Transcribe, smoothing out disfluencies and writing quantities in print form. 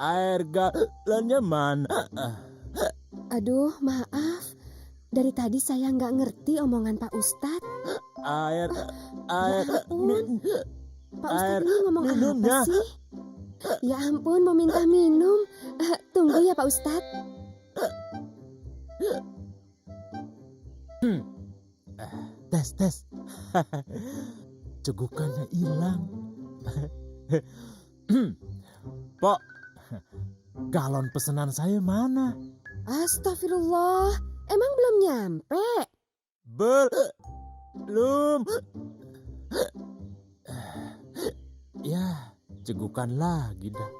Air galonnya mana? Aduh, maaf. Dari tadi saya nggak ngerti omongan Pak Ustadz. Air, Ya air, ampun, Pak air Ustadz ini ngomong apa minumnya. sih? Ya ampun, mau minta minum. Tunggu ya Pak Ustadz. Tes. Cegukannya hilang. Pok, galon pesanan saya mana? Astagfirullah, emang belum nyampe? Belum. Ya, cegukan lagi dah.